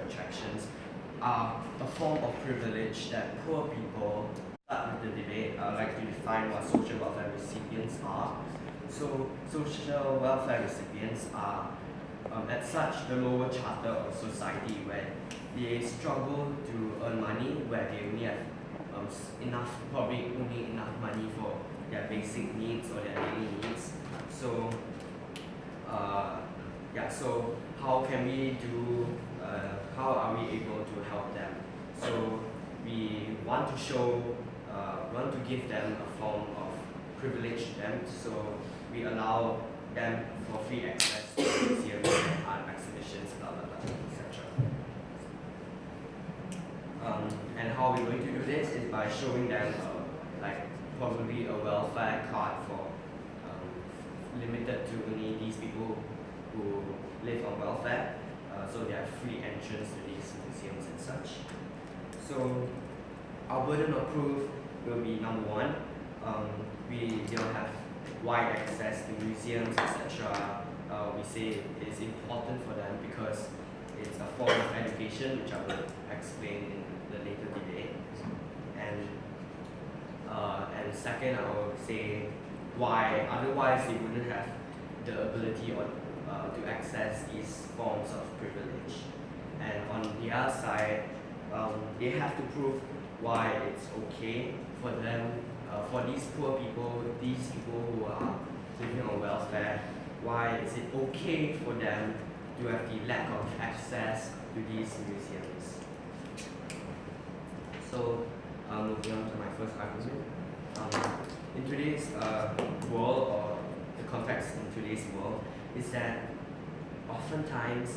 attractions are a form of privilege that poor people. Start with the debate, I'd like to define what social welfare recipients are. So, social welfare recipients are at such the lower charter of society where they struggle to earn money, where they only have probably only enough money for their basic needs or their daily needs. So, so how can we do, how are we able to help them? So we want to show, want to give them a form of privilege to them. So we allow them for free access to museums, art exhibitions, blah blah blah, etc. And how we're going to do this is by showing them like probably a welfare card for limited to only these people who live on welfare, so they have free entrance to these museums and such. So our burden of proof will be number one, we don't have wide access to museums, etc. We say it's important for them because it's a form of education, which I will explain in the later debate. And second, I will say why otherwise they wouldn't have the ability or to access these forms of privilege. And on the other side, they have to prove why it's okay for them, for these poor people, these people who are living on welfare, why is it okay for them to have the lack of access to these museums. So, moving on to my first argument. In today's world, or the context in today's world, is that oftentimes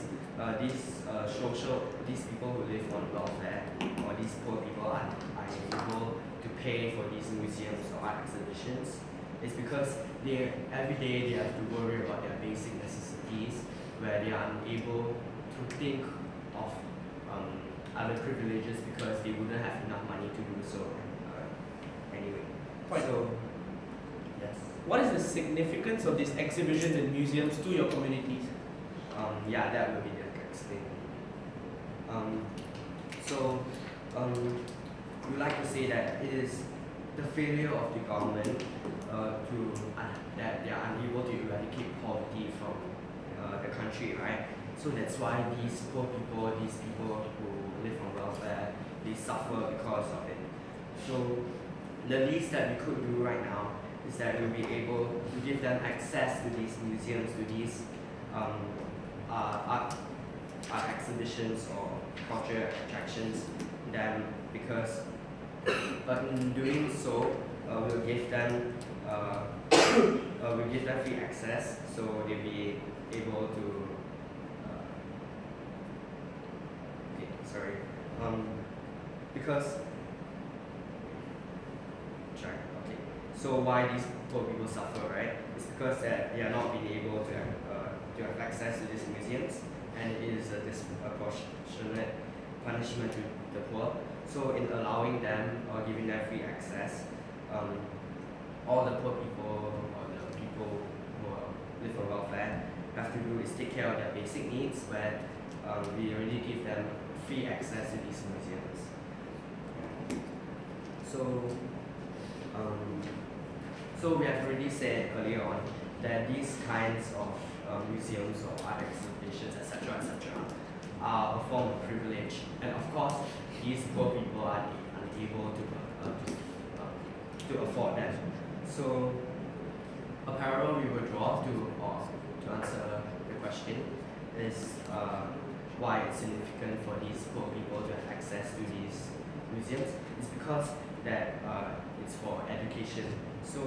these people who live on welfare, or these poor people are able to pay for these museums or art exhibitions. It's because every day they have to worry about their basic necessities, where they are unable to think of other privileges because they wouldn't have enough money to do so. Anyway, so yes. What is the significance of these exhibitions and museums to your communities? That will be the explain. We like to say that it is the failure of the government that they are unable to eradicate poverty from the country, right? So that's why these poor people, these people who live on welfare, they suffer because of it. So the least that we could do right now is that we'll be able to give them access to these museums, to these art exhibitions or cultural attractions, then because in doing so, we'll give them free access, so they'll be able to because so why these poor people suffer, right? It's because that they are not being able to have access to these museums, and it is a disproportionate punishment to the poor. So in allowing them or giving them free access, all the poor people or the people who live on welfare have to do is take care of their basic needs, where we already give them free access to these museums. So we have already said earlier on that these kinds of museums or art exhibitions, etc., are a form of privilege, and of course, these poor people are unable to afford that. So, a parallel we will draw to answer the question is why it's significant for these poor people to have access to these museums. It's because that it's for education. So,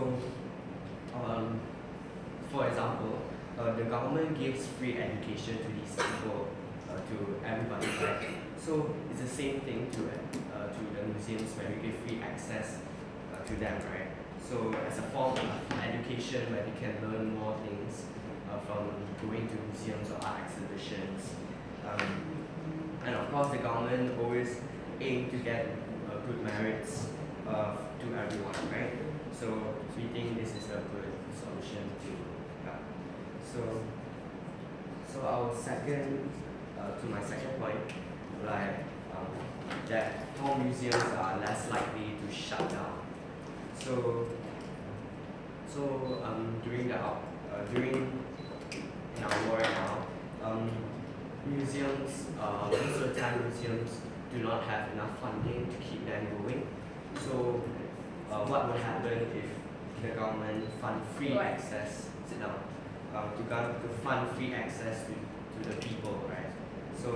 for example, the government gives free education to these people, to everybody, right? So it's the same thing to the museums, where we give free access to them, right? So as a form of education, where they can learn more things from going to museums or art exhibitions. And of course, the government always aim to get good merits to everyone, right? So we think this is a good solution to help. So our second, to my second point, like that how museums are less likely to shut down. So during in our world now, museums, most of the time museums do not have enough funding to keep them going. So what would happen if the government fund free access, to fund free access to the people, right? So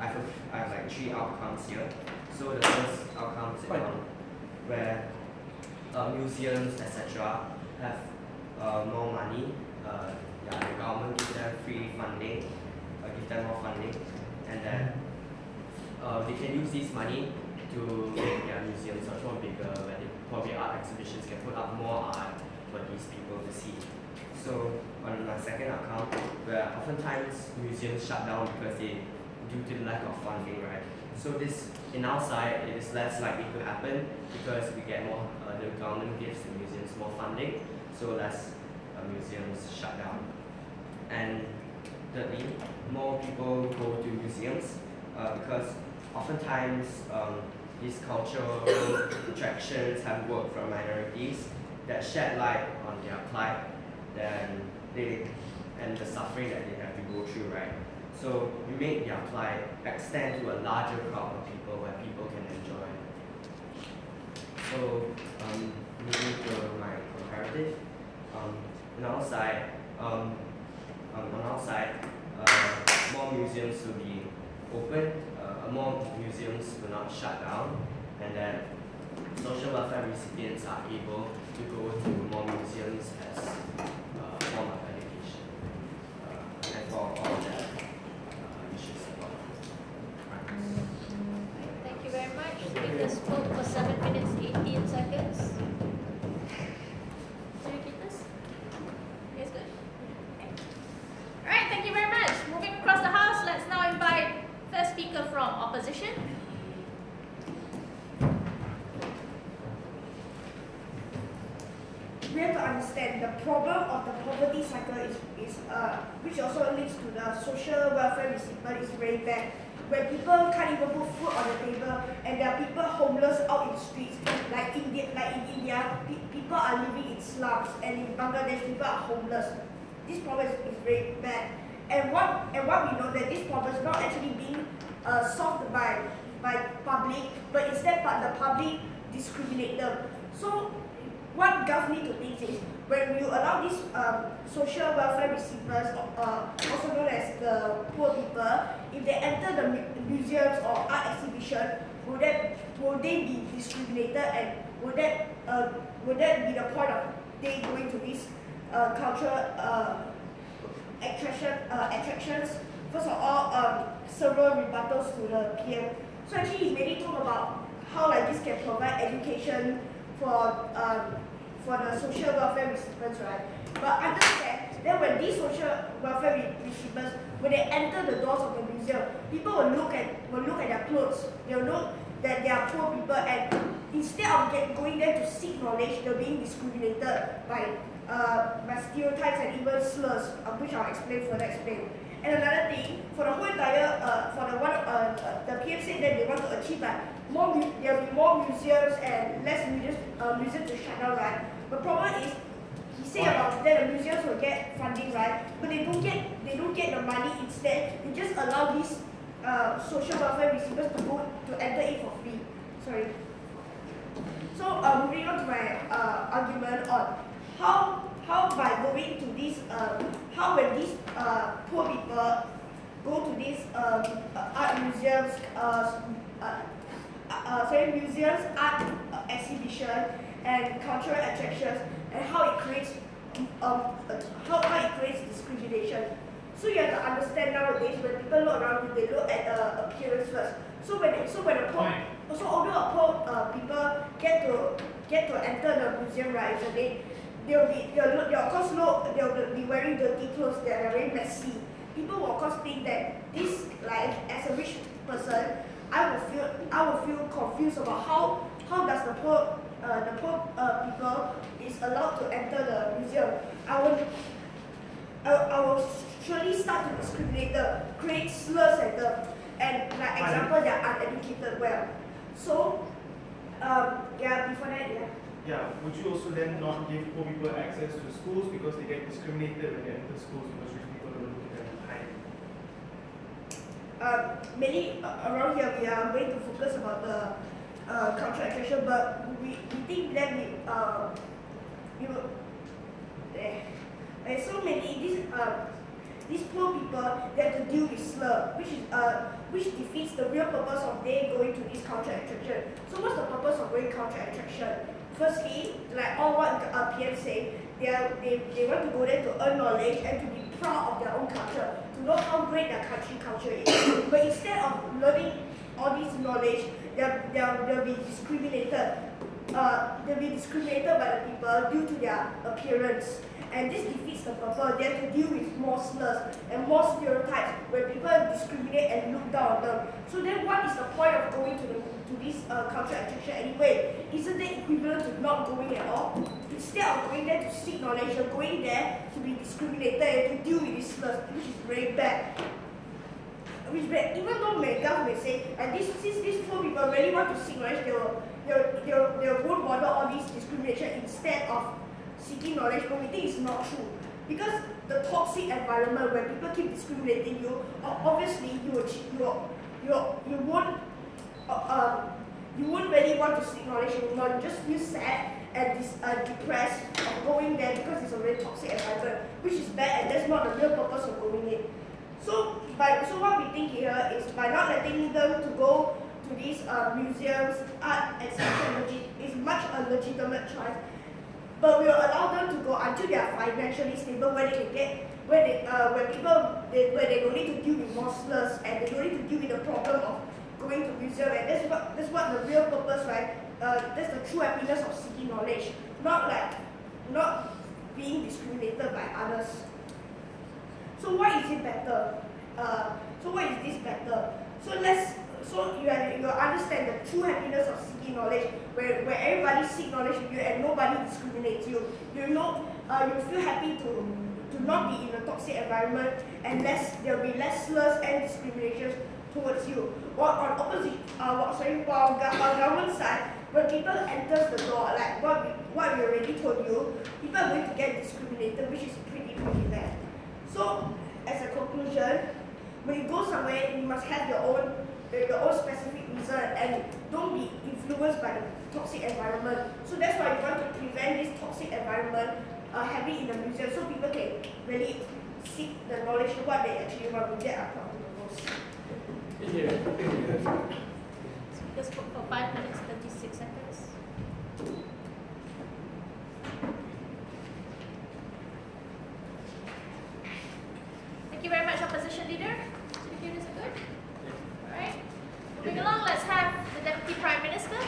I have like 3 outcomes here. So the first outcome is where museums, etc., have more money. The government gives them free funding, give them more funding, and then they can use this money to make their museums much more bigger, where they probably art exhibitions can put up more art for these people to see. So on my second account, where oftentimes museums shut down because due to the lack of funding, right? So this, in our side, it is less likely to happen because we get more, the government gives the museums more funding, so less museums shut down. And thirdly, more people go to museums because oftentimes these cultural attractions have worked from minorities that shed light on their plight and the suffering that they have to go through, right? So we make their plight extend to a larger crowd of people where people can enjoy. So moving to my comparative, on our side, more museums will be open, more museums will not shut down, and then social welfare recipients are able to go to more museums as a form of education. And for all of that, we should support. Thank you very much. Speaker spoke for 7 minutes 18 seconds. Should we keep this? Yes, good. Okay. Alright, thank you very much. Moving across the house, let's now invite first speaker from opposition. We have to understand the problem of the poverty cycle is which also leads to the social welfare recipient is very bad. Where people can't even put food on the table, and there are people homeless out in the streets. Like in India, people are living in slums, and in Bangladesh, people are homeless. This problem is very bad. And what we know that this problem is not actually being solved by public, but instead the public discriminate them. So what government need to think is, when you allow these social welfare recipients, also known as the poor people, if they enter the museums or art exhibition, would they be discriminated, and would that be the point of they going to these cultural attractions? First of all, several rebuttals to the PM. So actually, he's mainly talking about how this can provide education for the social welfare recipients, right? But understand that when these social welfare recipients, when they enter the doors of the museum, people will look at their clothes. They'll know that they are poor people, and instead of going there to seek knowledge, they're being discriminated by stereotypes and even slurs, which I'll explain. And another thing, for the whole entire, the PM said that they want to achieve there will be more museums and less museums to shut down, right? The problem is, he said about that the museums will get funding, right? But they don't get the money. Instead, they just allow these social welfare recipients to enter it for free. Sorry. So moving on to my argument on how by going to these how when these poor people go to these art museums art exhibition and cultural attractions, and how it creates discrimination. So you have to understand nowadays, when people look around you, they look at appearance first. Although poor people get to enter the museum, right? So they'll be wearing dirty clothes that are very messy. People will of course think that this, as a rich person, I will feel confused about how does the poor people is allowed to enter the museum. I will surely start to discriminate them, create slurs at them, and example, they are uneducated well. So, before that, Yeah, would you also then not give poor people access to schools because they get discriminated when they enter schools because rich people don't look at them high? Mainly around here, we are going to focus about the cultural attraction, but we think that so many these poor people they have to deal with slur, which defeats the real purpose of they going to this cultural attraction. So what's the purpose of going cultural attraction? Firstly, like all what PM say, they want to go there to earn knowledge and to be proud of their own culture, to know how great their country culture is. But instead of learning all this knowledge, they'll be discriminated. They'll be discriminated by the people due to their appearance. And this defeats the purpose. They have to deal with more slurs and more stereotypes where people discriminate and look down on them. So then what is the point of going to this cultural attraction anyway? Isn't that equivalent to not going at all? Instead of going there to seek knowledge, you're going there to be discriminated and to deal with these slurs, which is very bad. Even though Daphne may say, and since these poor people really want to seek knowledge, they won't bother all this discrimination instead of seeking knowledge, but we think it's not true. Because the toxic environment where people keep discriminating you, obviously you won't really want to seek knowledge anymore. You just feel sad and depressed of going there because it's a very toxic environment, which is bad and that's not the real purpose of going in. So what we think here is by not letting them to go to these museums, art, etc. is much a legitimate choice. But we will allow them to go until they are financially stable, where they can get, where they don't need to deal with more slurs and they don't need to deal with the problem of going to museum. And that's what the real purpose, right? That's the true happiness of seeking knowledge, not being discriminated by others. So why is it better? So why is this better? So you understand the true happiness of seeking knowledge, where everybody seek knowledge with you and nobody discriminates you. You feel happy to not be in a toxic environment and there will be less slurs and discrimination towards you. While on government side, when people enters the door, like what we already told you, people are going to get discriminated, which is pretty bad. So as a conclusion, when you go somewhere, you must have your own specific reason and don't be influenced by the toxic environment. So that's why you want to prevent this toxic environment having in the museum, so people can really seek the knowledge of what they actually want to get out of the most. Speaker spoke for 5 minutes 36 seconds. Thank you very much, Opposition Leader. Did you hear this good? Alright. Moving along, let's have the Deputy Prime Minister.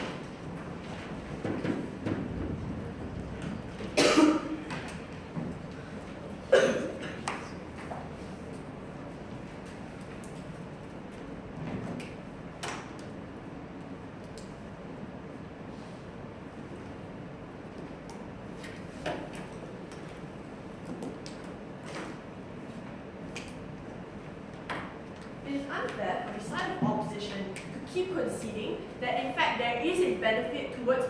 It is unfair for the side of opposition to keep conceding that in fact there is a benefit towards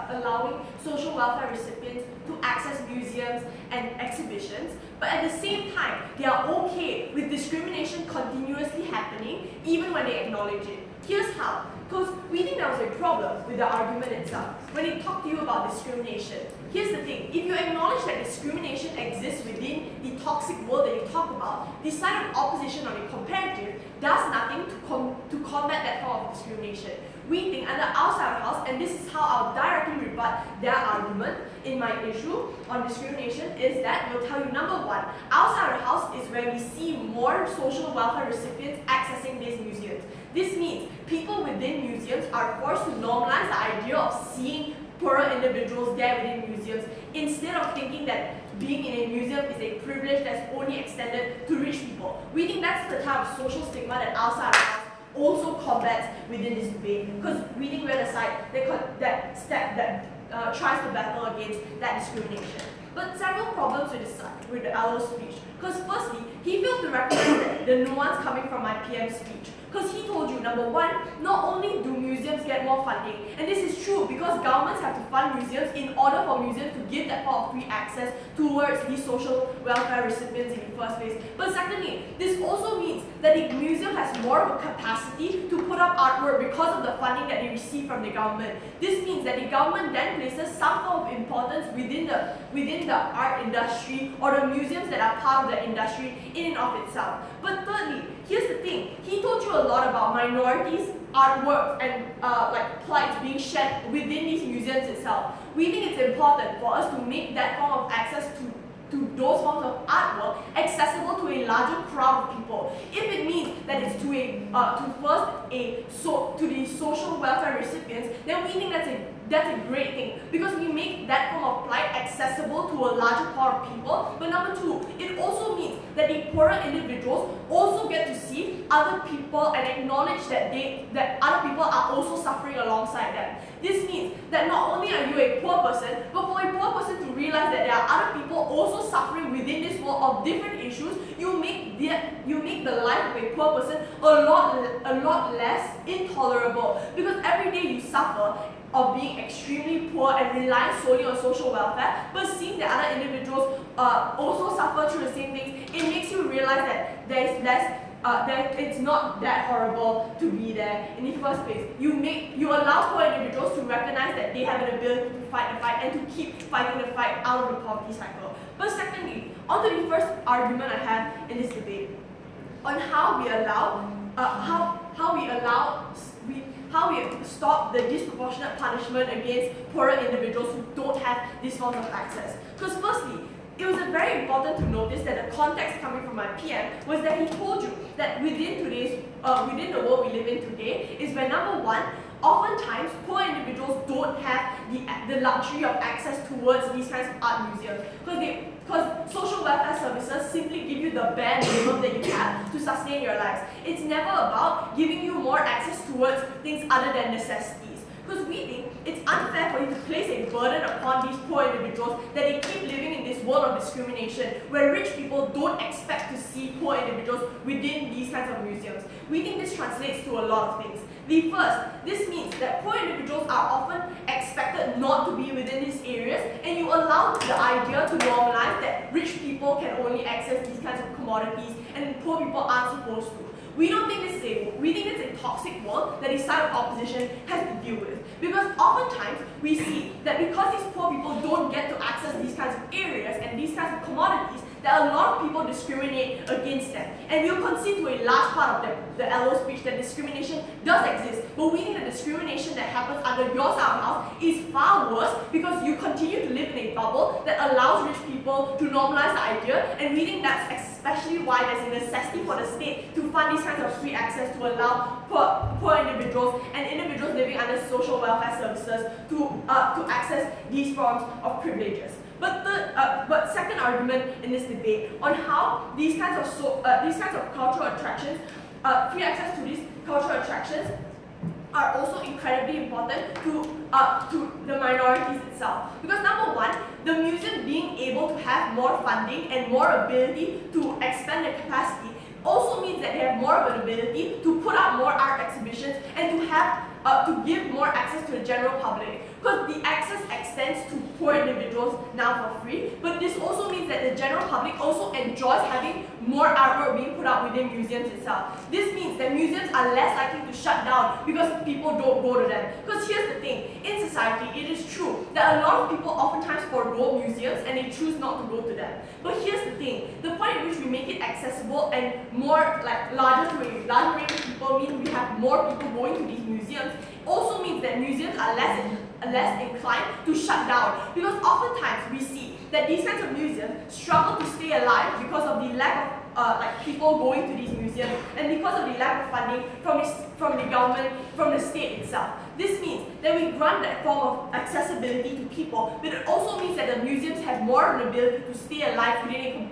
allowing social welfare recipients to access museums and exhibitions, but at the same time they are okay with discrimination continuously happening even when they acknowledge it. Here's how. Because we think there was a problem with the argument itself when it talked to you about discrimination. Here's the thing, if you acknowledge that discrimination exists within the toxic world that you talk about, the side of opposition on a comparative does nothing to combat that form of discrimination. We think under our side of the house, and this is how I'll directly rebut their argument in my issue on discrimination, is that we'll tell you, number one, our side of the house is where we see more social welfare recipients accessing these museums. This means people within museums are forced to normalize the idea of seeing poorer individuals there within museums, instead of thinking that being in a museum is a privilege that's only extended to rich people. We think that's the type of social stigma that our side of the house also combats within this debate, because we think we're the side that tries to battle against that discrimination. But several problems with our speech. Because firstly, he failed to recognize the nuance coming from my PM speech. Because he told you, number one, not only do museums get more funding, and this is true because governments have to fund museums in order for museums to give that form of free access towards these social welfare recipients in the first place. But secondly, this also means that the museum has more of a capacity to put up artwork because of the funding that they receive from the government. This means that the government then places some form of importance within the art industry or the museums that are part of the industry in and of itself. But thirdly, here's the thing, he told you a lot about minorities, artwork, and like plights being shared within these museums itself. We think it's important for us to make that form of access to those forms of artwork accessible to a larger crowd of people. If it means that it's to the social welfare recipients, then we think that's a great thing because we make that form of plight accessible to a larger part of people. But number two, it also means that the poorer individuals also get to see other people and acknowledge that other people are also suffering alongside them. This means that not only are you a poor person, but for a poor person to realize that there are other people also suffering within this world of different issues, you make the life of a poor person a lot less intolerable. Because every day you suffer of being extremely poor and relying solely on social welfare, but seeing that other individuals also suffer through the same things, it makes you realize that there is less. That it's not that horrible to be there in the first place. You allow poor individuals to recognize that they have an ability to fight the fight and to keep fighting the fight out of the poverty cycle. But secondly, on to the first argument I have in this debate, on how we stop the disproportionate punishment against poorer individuals who don't have this form of access. Because firstly, it was very important to notice that the context coming from my PM was that he told you that within the world we live in today is where number one, oftentimes poor individuals don't have the luxury of access towards these kinds of art museums because social welfare services simply give you the bare minimum that you have to sustain your lives. It's never about giving you more access towards things other than necessities. Because we think it's unfair for you to place a burden upon these poor individuals that they keep living in this world of discrimination where rich people don't expect to see poor individuals within these kinds of museums. We think this translates to a lot of things. The first, this means that poor individuals are often expected not to be within these areas, and you allow the idea to normalize that rich people can only access these kinds of commodities and poor people aren't supposed to. We think it's a toxic world that the side of opposition has to deal with. Because oftentimes we see that because these poor people don't get to access these kinds of areas and these kinds of commodities, that a lot of people discriminate against them. And we'll concede to a large part of the LO speech that discrimination does exist. But we think the discrimination that happens under your side of the house is far worse because you continue to live in a bubble that allows rich people to normalize the idea. And we think that's especially why there's a necessity for the state to fund these kinds of free access to allow poor individuals and individuals living under social welfare services to access these forms of privileges. But second argument in this debate on how these kinds of cultural attractions, free access to these cultural attractions, are also incredibly important to the minorities itself. Because number one, the museum being able to have more funding and more ability to expand their capacity also means that they have more of an ability to put up more art exhibitions and to give more access to the general public. Because the access extends to poor individuals now for free, but this also means that the general public also enjoys having more artwork being put up within museums itself. This means that museums are less likely to shut down because people don't go to them. Because here's the thing, in society it is true that a lot of people oftentimes forego museums and they choose not to go to them. But here's the thing, the point at which we make it accessible and more larger to a larger range of people means we have more people going to these museums, also means that museums are less inclined to shut down. Because oftentimes we see that these kinds of museums struggle to stay alive because of the lack of people going to these museums and because of the lack of funding from the government, from the state itself. This means that we grant that form of accessibility to people, but it also means that the museums have more of an ability to stay alive within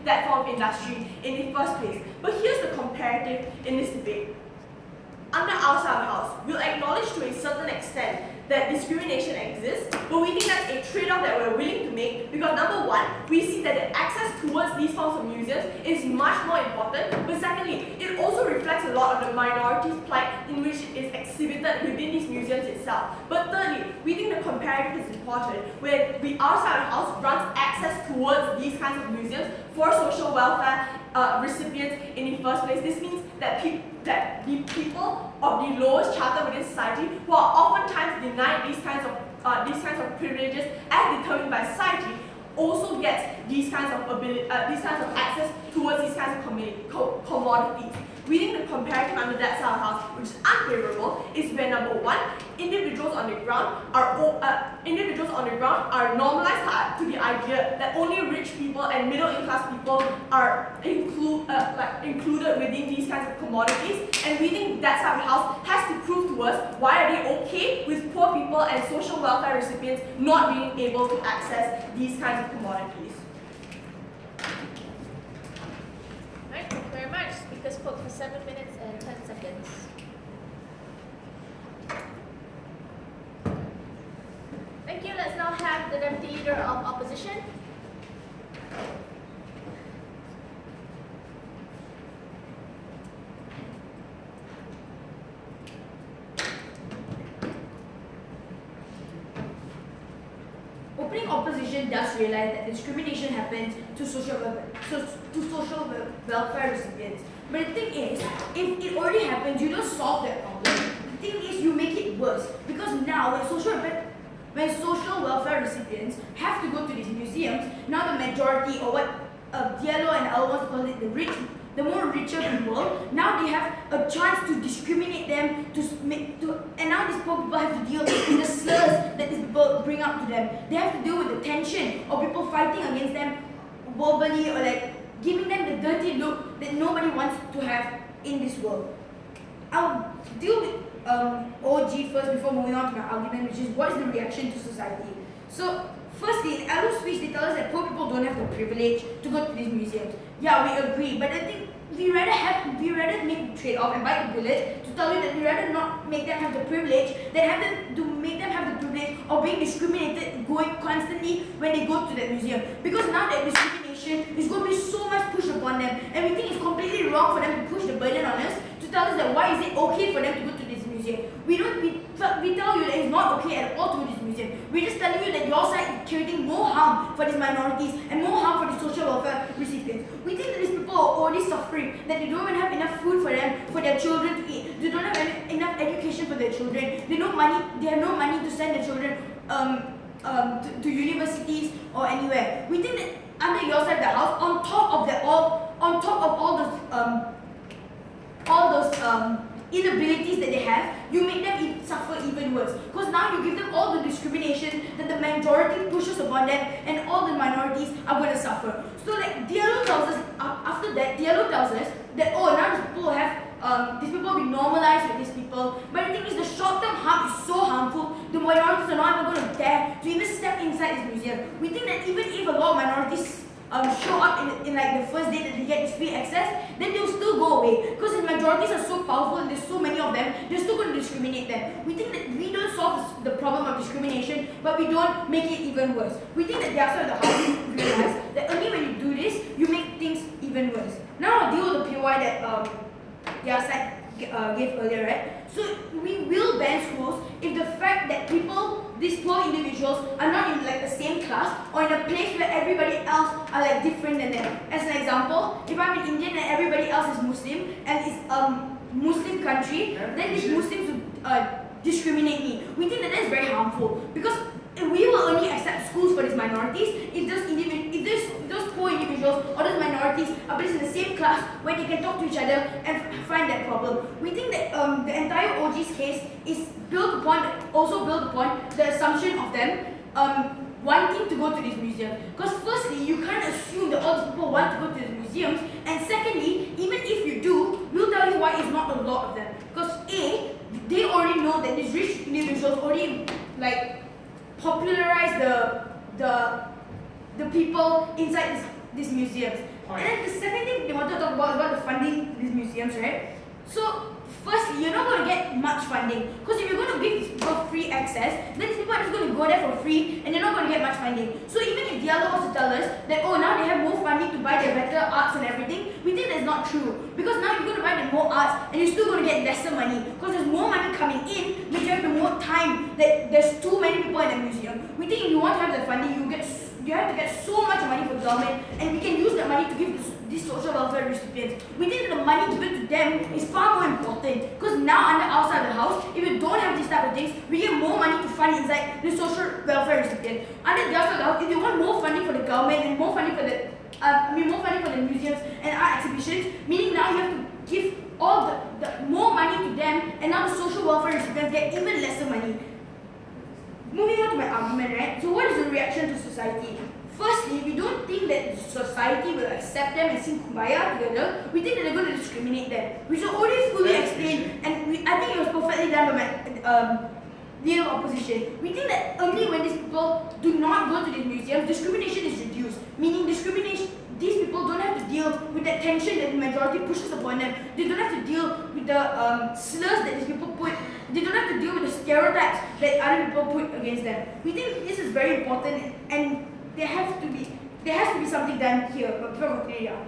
that form of industry in the first place. But here's the comparative in this debate. Under our side of the house, we'll acknowledge to a certain extent that discrimination exists, but we think that's a trade-off that we're willing to make because number one, we see that the access towards these forms of museums is much more important, but secondly, it also reflects a lot of the minorities' plight in which it is exhibited within these museums itself. But thirdly, we think the comparative is important, where our side of the house grants access towards these kinds of museums for social welfare recipients in the first place. This means that the people of the lowest strata within society, who are oftentimes denied these kinds of privileges as determined by society, also gets these kinds of access towards these kinds of commodities. We think the comparative under that side of the house, which is unfavorable, is where number one, individuals on the ground are normalized to the idea that only rich people and middle-class people are included within these kinds of commodities, and we think that side of the house has to prove to us why are they okay with poor people and social welfare recipients not being able to access these kinds of commodities. Right, thank you very much. Speaker spoke for 7 minutes and 10 seconds. Thank you. Let's now have the Deputy Leader of Opposition. Opening opposition does realize that discrimination happens to social welfare recipients. But the thing is, if it already happens, you don't solve that problem. The thing is, you make it worse. Because now, when social welfare recipients have to go to these museums, now the majority, or what Diallo and Al wants to call it, the more richer people, now they have a chance to discriminate them, and now these poor people have to deal with the slurs that these people bring up to them. They have to deal with the tension of people fighting against them verbally, or like giving them the dirty look that nobody wants to have in this world. I'll deal with OG first before moving on to my argument, which is what is the reaction to society. So, firstly, in Alu's speech, they tell us that poor people don't have the privilege to go to these museums. Yeah, we agree, but I think we rather make the trade-off and bite the bullet to tell you that we rather not make them have the privilege than make them have the privilege of being discriminated going constantly when they go to that museum. Because now that discrimination is going to be so much pushed upon them, and we think it's completely wrong for them to push the burden on us to tell us that why is it okay for them to go to this museum. We tell you that it's not okay at all to go to this museum. We're just telling you that your side is creating more harm for these minorities and more harm for the social welfare recipients. We think that these people are already suffering, that they don't even have enough food for them, for their children to eat. They don't have enough education for their children. They have no money to send their children to universities or anywhere. We think that under your side of the house, on top of all those inabilities that they have, you make them suffer even worse. Because now you give them all the discrimination that the majority pushes upon them, and all the minorities are going to suffer. So like Diallo tells us, after that, Diallo tells us that now these people will be normalized with these people. But the thing is, the short-term harm is so harmful, the minorities are not even going to dare to even step inside this museum. We think that even if a lot of minorities show up in like the first day that they get this free access, then they'll still go away. Because the majorities are so powerful and there's so many of them, they're still going to discriminate them. We think that we don't solve the problem of discrimination, but we don't make it even worse. We think that the outside of the house realize that only when you do this, you make things even worse. Now I'll deal with the POI that Yayasan gave earlier, right? So we will ban schools if the fact that these poor individuals are not in like the same class or in a place where everybody else are like different than them. As an example, if I'm an Indian and everybody else is Muslim and it's a Muslim country, then these Muslims would discriminate me. We think that is very harmful because we will only accept schools for these minorities if those poor individuals or those minorities are placed in the same class where they can talk to each other and find that problem. We think that the entire OG's case is built upon the assumption of them wanting to go to these museums. Because firstly, you can't assume that all these people want to go to these museums, and secondly, even if you do, we'll tell you why it's not a lot of them. Because A, they already know that these rich individuals already like popularize the people inside these museums. And then the second thing they want to talk about is about the funding these museums, right? So firstly, you're not going to get much funding. Because if you're going to give these people free access, then these people are just going to go there for free and they're not going to get much funding. So even if the other wants to tell us that, oh, now they have more funding to buy their better arts and everything, we think that's not true. Because now you're going to buy them more arts and you're still going to get lesser money. Because there's more money coming in, which you have the more time that there's too many people in the museum. We think if you want to have the funding, you have to get so much money from the government, and we can use that money to give these social welfare recipients. We think that the money given to them is far more important, because now under outside the house, if you don't have these type of things, we get more money to fund inside the social welfare recipient. Under the outside the house, if you want more funding for the government and more funding for the museums and art exhibitions, meaning now you have to give all the more money to them, and now the social welfare recipients get even lesser money. Moving on to my argument, right? So what is the reaction to society? Firstly, we don't think that society will accept them and sing Kumbaya together. We think that they're going to discriminate them, which is already fully explained, and I think it was perfectly done by my leader of opposition. We think that only when these people do not go to these museums, discrimination is reduced. Meaning these people don't have to deal with that tension that the majority pushes upon them. They don't have to deal with the slurs that these people put. They don't have to deal with the stereotypes that other people put against them. We think this is very important, and there has to be something done here. But before we play out.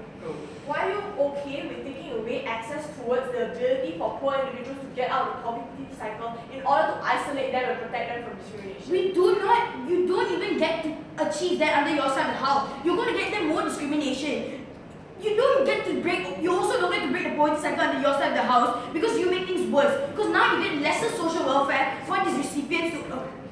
Why are you okay with taking away access towards the ability for poor individuals to get out of the poverty cycle in order to isolate them and protect them from discrimination? You don't even get to achieve that under your side of the house. You're going to get them more discrimination. You also don't get to break the poverty cycle under your side of the house because you make things worse. Because now you get lesser social welfare for these recipients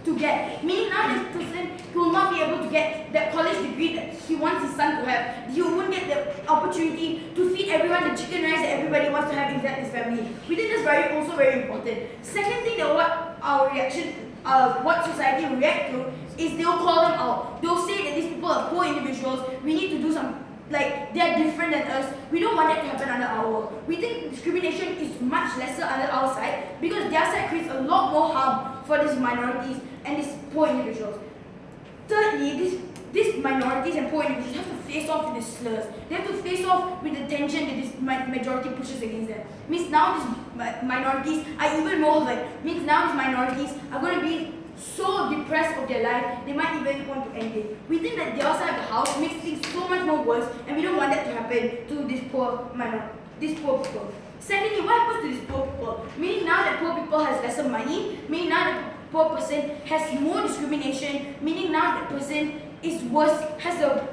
to get. Meaning now this person will not be able to get that college degree that he wants his son to have. He won't get the opportunity to feed everyone the chicken rice that everybody wants to have inside his family. We think that's also very important. Second thing that what society will react to is they'll call them out. They'll say that these people are poor individuals. We need to do some, like, they're different than us. We don't want that to happen under our world. We think discrimination is much lesser under our side because their side creates a lot more harm for these minorities and these poor individuals. Thirdly, these minorities and poor individuals have to face off with the slurs. They have to face off with the tension that this majority pushes against them. Means now these minorities are even more hurt. Means now these minorities are going to be so depressed of their life, they might even want to end it. We think that the outside of the house makes things so much more worse, and we don't want that to happen to these poor people. Secondly, what happens to these poor people? Meaning now that poor people has lesser money, meaning now that poor person has more discrimination, meaning now that person is worse, has a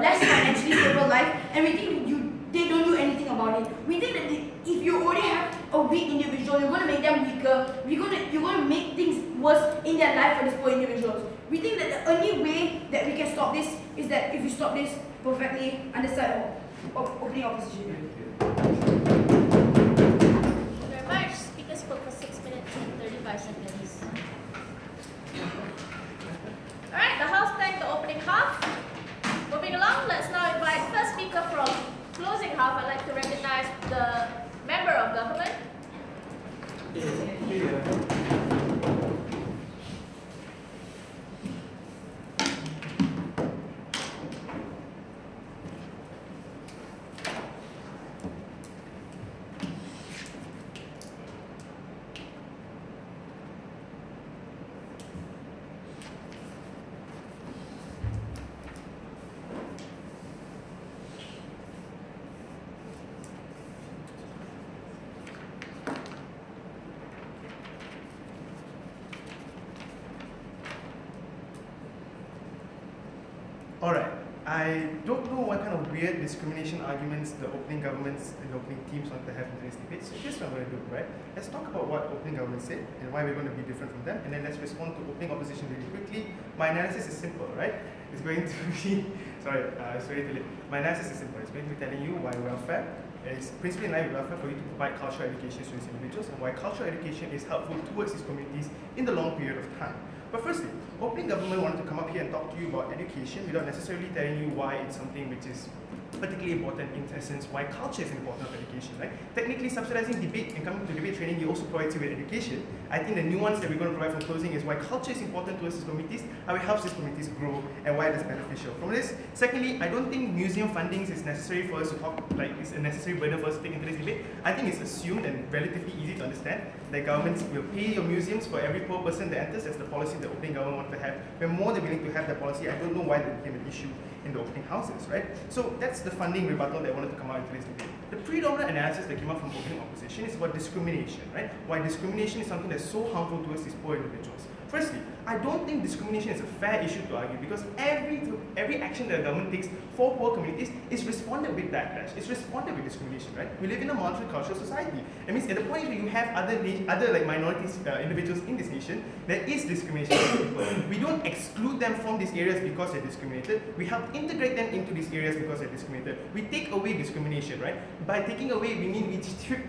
less financially stable life, and we think they don't do anything about it. We think that if you already have a weak individual, you're going to make them weaker. You're going to make things worse in their life for these poor individuals. We think that the only way that we can stop this is that if we stop this perfectly on the side of opening opposition. Thank you very much. Speaker spoke for 6 minutes and 35 seconds. Alright, the House thanked the opening half. Moving along, let's now invite first speaker from closing half. I'd like to recognize the member of government. Alright, I don't know what kind of weird discrimination arguments the opening governments and the opening teams want to have in today's debate. So here's what I'm going to do, right? Let's talk about what opening government said and why we're going to be different from them, and then let's respond to opening opposition really quickly. My analysis is simple, right? It's going to be, it's very too late. My analysis is simple. It's going to be telling you why welfare is principally in line with welfare for you to provide cultural education to these individuals, and why cultural education is helpful towards these communities in the long period of time. But firstly, opening government wanted to come up here and talk to you about education without necessarily telling you why it's something which is particularly important in essence why culture is important of education, right? Technically, subsidizing debate and coming to debate training, it also provides you with education. I think the nuance that we're going to provide from closing is why culture is important to us as communities, how it helps these communities grow, and why it is beneficial. From this, secondly, I don't think museum funding is necessary for us to talk, like it's a necessary burden for us to take into this debate. I think it's assumed and relatively easy to understand that governments will pay your museums for every poor person that enters. That's the policy the opening government wanted to have. We're more than willing to have that policy. I don't know why that became an issue in the opening houses, right? So that's the funding rebuttal that I wanted to come out in today's debate. The predominant analysis that came out from opening opposition is about discrimination, right? Why discrimination is something that's so harmful to us, these poor individuals. Firstly, I don't think discrimination is a fair issue to argue because every action that the government takes for poor communities is responded with backlash. It's responded with discrimination, right? We live in a multicultural society. That means at the point where you have other like minorities, individuals in this nation, there is discrimination against people. We don't exclude them from these areas because they're discriminated. We help integrate them into these areas because they're discriminated. We take away discrimination, right? By taking away, we mean we strip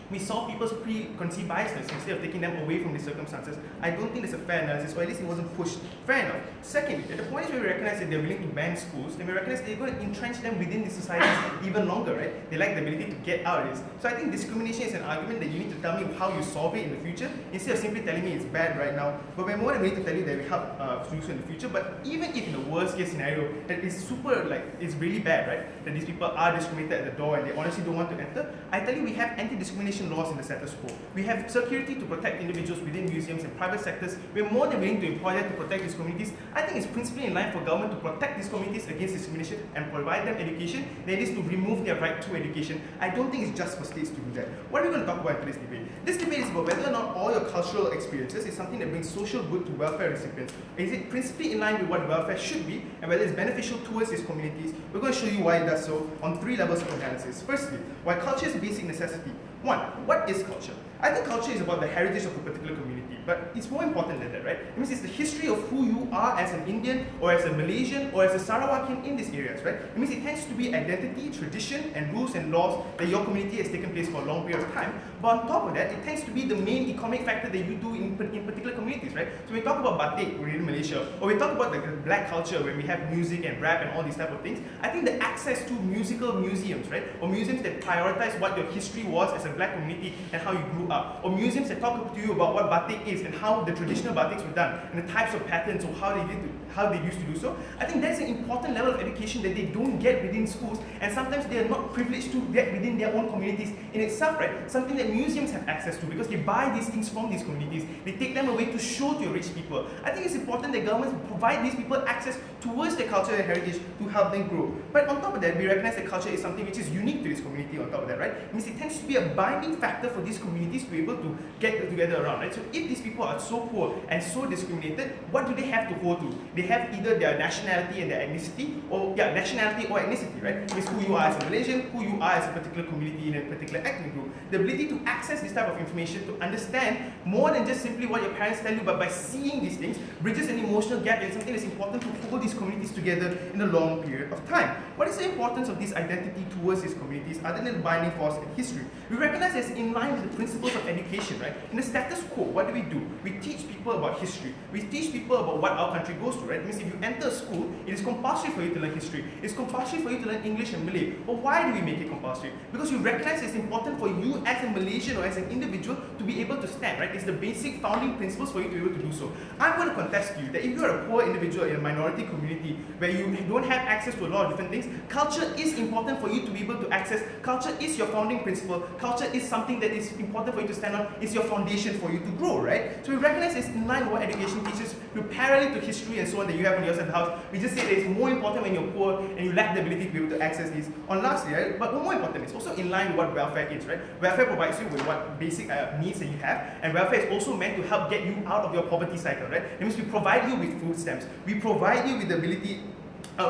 we solve people's preconceived biases instead of taking them away from these circumstances. I don't think it's a fair analysis, or at least it wasn't pushed fair enough. Secondly, at the point where we recognize that they're willing to ban schools, then we recognize they're going to entrench them within the society even longer, right? They lack the ability to get out of this. So I think discrimination is an argument that you need to tell me how you solve it in the future, instead of simply telling me it's bad right now. But we're more than willing to tell you that we help do so in the future. But even if in the worst case scenario, that is super, like, it's really bad, right? That these people are discriminated at the door and they honestly don't want to enter, I tell you, we have anti-discrimination laws in the status quo. We have security to protect individuals within museums and private sectors. We're more than willing to employ them to protect these communities. I think it's principally in line for government to protect these communities against discrimination and provide them education than it is to remove their right to education. I don't think it's just for states to do that. What are we going to talk about in today's debate? This debate is about whether or not all your cultural experiences is something that brings social good to welfare recipients. Is it principally in line with what welfare should be, and whether it's beneficial towards these communities? We're going to show you why it does so on 3 levels of analysis. Firstly, why culture is a basic necessity. 1. What is culture? I think culture is about the heritage of a particular community, but it's more important than that, right? It means it's the history of who you are as an Indian, or as a Malaysian, or as a Sarawakian in these areas, right? It means it tends to be identity, tradition, and rules and laws that your community has taken place for a long period of time. But on top of that, it tends to be the main economic factor that you do in particular communities, right? So we talk about batik, we're in Malaysia, or we talk about the black culture where we have music and rap and all these type of things. I think the access to musical museums, right? Or museums that prioritize what your history was as a black community and how you grew up. Or museums that talk to you about what batik is and how the traditional batiks were done and the types of patterns or how they used to do so. I think that's an important level of education that they don't get within schools, and sometimes they are not privileged to get within their own communities in itself, right? Something that museums have access to because they buy these things from these communities. They take them away to show to your rich people. I think it's important that governments provide these people access towards their culture and heritage to help them grow. But on top of that, we recognize that culture is something which is unique to this community on top of that, right? It means it tends to be a binding factor for these communities to be able to get together around, right? So if these people are so poor and so discriminated, what do they have to hold to? They have either their nationality and their ethnicity, or nationality or ethnicity, right? It means who you are as a Malaysian, who you are as a particular community in a particular ethnic group. The ability to access this type of information, to understand more than just simply what your parents tell you, but by seeing these things, bridges an emotional gap and something that's important to hold these communities together in a long period of time. What is the importance of this identity towards these communities other than the binding force in history? We recognize it's in line with the principles of education, right? In the status quo, what do? We teach people about history. We teach people about what our country goes through, right? It means if you enter a school, it is compulsory for you to learn history. It's compulsory for you to learn English and Malay. But why do we make it compulsory? Because you recognize it's important for you as a Malaysian or as an individual to be able to stand, right? It's the basic founding principles for you to be able to do so. I'm going to contest to you that if you're a poor individual in a minority community where you don't have access to a lot of different things, culture is important for you to be able to access. Culture is your founding principle. Culture is something that is important for you to stand on. It's your foundation for you to grow, right? So we recognize it's in line with what education teaches. We parallel to history and so on that you have on your side of the house. We just say that it's more important when you're poor and you lack the ability to be able to access these. On lastly, right? But more important, it's also in line with what welfare is, right? Welfare provides you with what basic needs that you have, and welfare is also meant to help get you out of your poverty cycle, right? That means we provide you with food stamps. We provide you with the ability.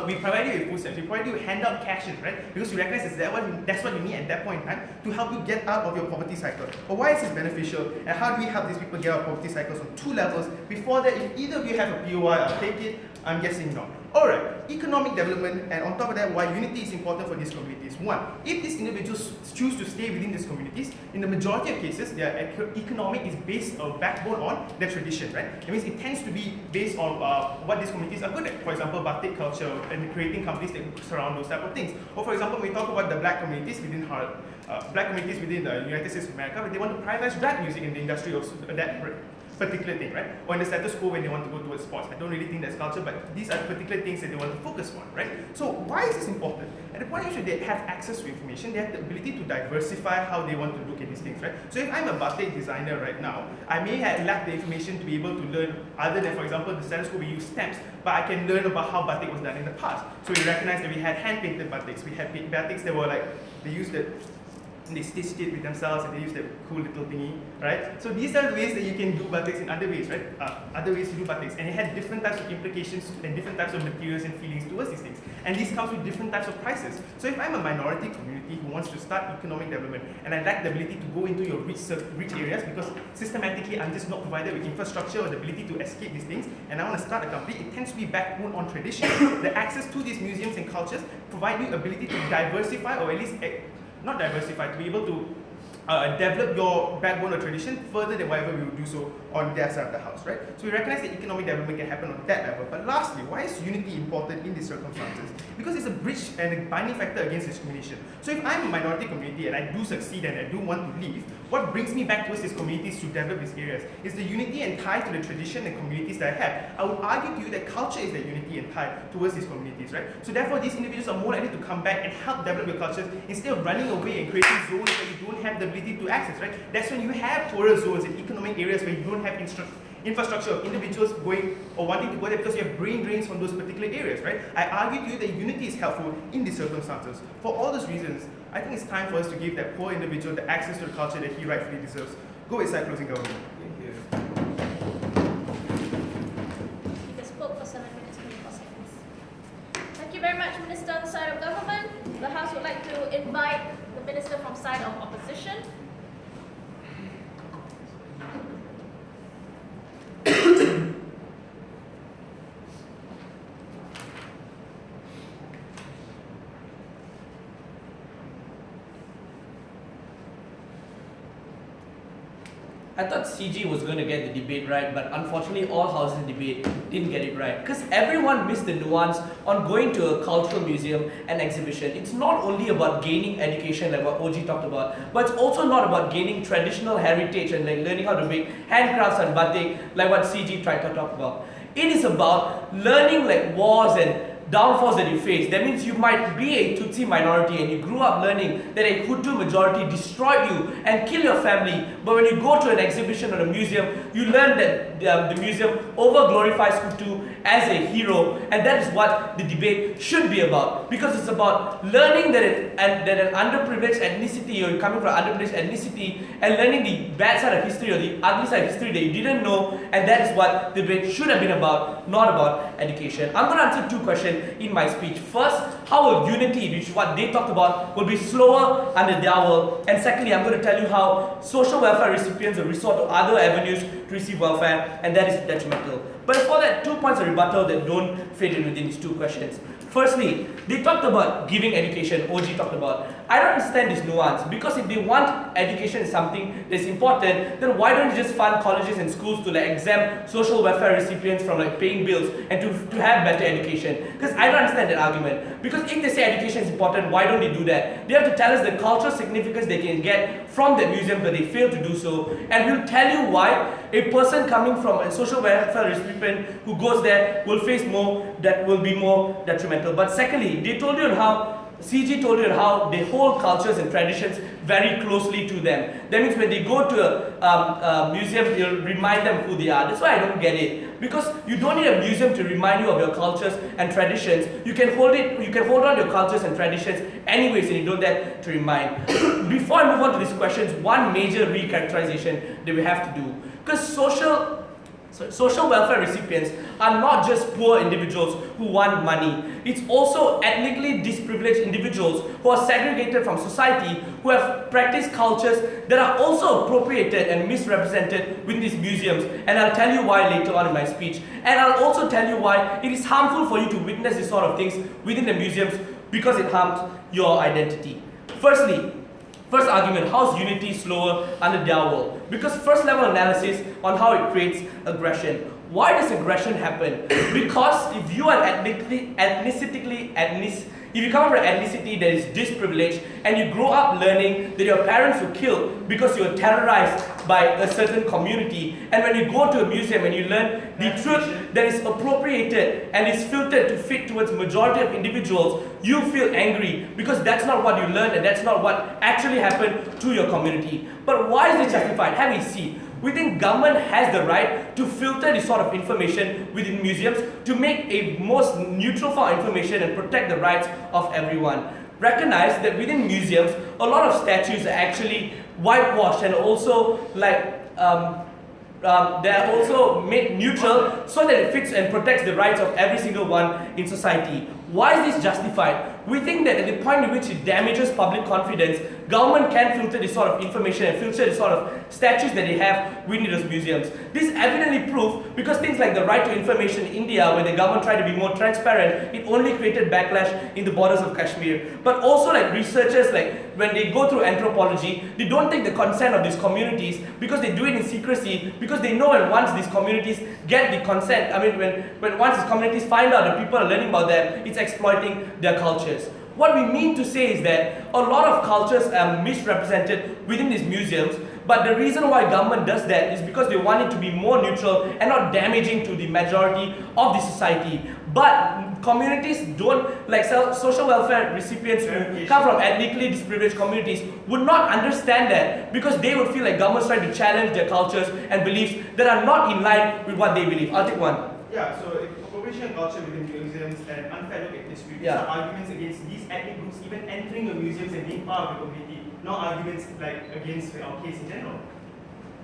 We provide you with food stamps. We provide you with handout cashes, right? Because you recognize that's what you need at that point in time to help you get out of your poverty cycle. But why is this beneficial? And how do we help these people get out of poverty cycles on 2 levels? Before that, if either of you have a POI, I'll take it. I'm guessing not. Alright, economic development, and on top of that, why unity is important for these communities. One, if these individuals choose to stay within these communities, in the majority of cases, their economic is based or backbone on their tradition, right? It means it tends to be based on what these communities are good at. For example, batik culture and creating companies that surround those type of things. Or for example, we talk about the black communities within the United States of America, where they want to privatize rap music in the industry of that particular thing, right? Or in the status quo when they want to go towards sports. I don't really think that's culture, but these are particular things that they want to focus on, right? So why is this important? At the point at which they have access to information, they have the ability to diversify how they want to look at these things, right? So if I'm a batik designer right now, I may lack the information to be able to learn, other than, for example, the status quo, we use stamps, but I can learn about how batik was done in the past. So we recognize that we had hand-painted batiks, we had batiks that were like, they stitched it with themselves and they used that cool little thingy, right? So these are the ways that you can do batiks in other ways, right? Other ways to do batiks. And it had different types of implications and different types of materials and feelings towards these things. And these comes with different types of prices. So if I'm a minority community who wants to start economic development and I lack the ability to go into your rich areas because systematically I'm just not provided with infrastructure or the ability to escape these things, and I want to start a company, it tends to be backbone on tradition. The access to these museums and cultures provide you ability to diversify, or at least not diversify, to be able to develop your backbone or tradition further than whatever we would do so on their side of the house, right? So we recognize that economic development can happen on that level. But lastly, why is unity important in these circumstances? Because it's a bridge and a binding factor against discrimination. So if I'm a minority community and I do succeed and I do want to leave, what brings me back towards these communities to develop these areas is the unity and tie to the tradition and communities that I have. I would argue to you that culture is the unity and tie towards these communities, right? So therefore, these individuals are more likely to come back and help develop your cultures instead of running away and creating zones where you don't have the ability to access, right? That's when you have poorer zones in economic areas where you don't have infrastructure of individuals going or wanting to go there because you have brain drains from those particular areas, right? I argue to you that unity is helpful in these circumstances. For all those reasons, I think it's time for us to give that poor individual the access to the culture that he rightfully deserves. Go with side closing government. Thank you. You spoke for 7 minutes, 24 seconds. Thank you very much, Minister on the side of government. The House would like to invite the Minister from side of opposition. I thought CG was going to get the debate right, but unfortunately all houses debate didn't get it right. Because everyone missed the nuance on going to a cultural museum and exhibition. It's not only about gaining education like what OG talked about, but it's also not about gaining traditional heritage and like learning how to make handcrafts and batik like what CG tried to talk about. It is about learning like wars and downfalls that you face. That means you might be a Tutsi minority and you grew up learning that a Hutu majority destroyed you and killed your family. But when you go to an exhibition or a museum, you learn that the museum over-glorifies Hutu as a hero, and that is what the debate should be about. Because it's about learning that an underprivileged ethnicity, or coming from an underprivileged ethnicity, and learning the bad side of history or the ugly side of history that you didn't know, and that is what the debate should have been about, not about education. I'm going to answer two questions in my speech. First, how will unity, which is what they talked about, will be slower under their world. And secondly, I'm going to tell you how social welfare recipients will resort to other avenues to receive welfare, and that is detrimental. But for that, 2 points of rebuttal that don't fit in within these two questions. Firstly, they talked about giving education, OG talked about. I don't understand this nuance, because if they want education is something that's important, then why don't you just fund colleges and schools to like exempt social welfare recipients from like paying bills and to have better education? Because I don't understand that argument. Because if they say education is important, why don't they do that? They have to tell us the cultural significance they can get from that museum, but they fail to do so. And we'll tell you why a person coming from a social welfare recipient who goes there will face more, that will be more detrimental. But secondly, they told you on how CG told you how they hold cultures and traditions very closely to them. That means when they go to a museum, you'll remind them who they are. That's why I don't get it. Because you don't need a museum to remind you of your cultures and traditions. You can hold on to your cultures and traditions anyways, and you don't have to remind. Before I move on to these questions, one major recharacterization that we have to do. Because social So social welfare recipients are not just poor individuals who want money. It's also ethnically disprivileged individuals who are segregated from society, who have practiced cultures that are also appropriated and misrepresented within these museums. And I'll tell you why later on in my speech. And I'll also tell you why it is harmful for you to witness this sort of things within the museums because it harms your identity. First argument, how is unity slower under their world? Because first level analysis on how it creates aggression. Why does aggression happen? Because if you are if you come from an ethnicity that is disprivileged and you grow up learning that your parents were killed because you were terrorized by a certain community, and when you go to a museum and you learn the truth that is appropriated and is filtered to fit towards majority of individuals, you feel angry because that's not what you learned and that's not what actually happened to your community. But why is this justified? Have we seen? We think government has the right to filter this sort of information within museums to make a most neutral form of information and protect the rights of everyone. Recognize that within museums, a lot of statues are actually whitewashed and also they're also made neutral so that it fits and protects the rights of every single one in society. Why is this justified? We think that at the point in which it damages public confidence, government can filter this sort of information and filter this sort of statues that they have within those museums. This evidently proved because things like the right to information in India, where the government tried to be more transparent, it only created backlash in the borders of Kashmir. But also like researchers, like when they go through anthropology, they don't take the consent of these communities because they do it in secrecy, because they know when once these communities get the consent, when once these communities find out that people are learning about them, it's exploiting their cultures. What we mean to say is that a lot of cultures are misrepresented within these museums, but the reason why government does that is because they want it to be more neutral and not damaging to the majority of the society. But communities don't, like social welfare recipients who come from ethnically disprivileged communities would not understand that because they would feel like government's trying to challenge their cultures and beliefs that are not in line with what they believe. I'll take one. Yeah, so appropriation of culture within museums and unfair look at history. These are arguments against these ethnic groups even entering the museums and being part of the community, not arguments like against our case in general.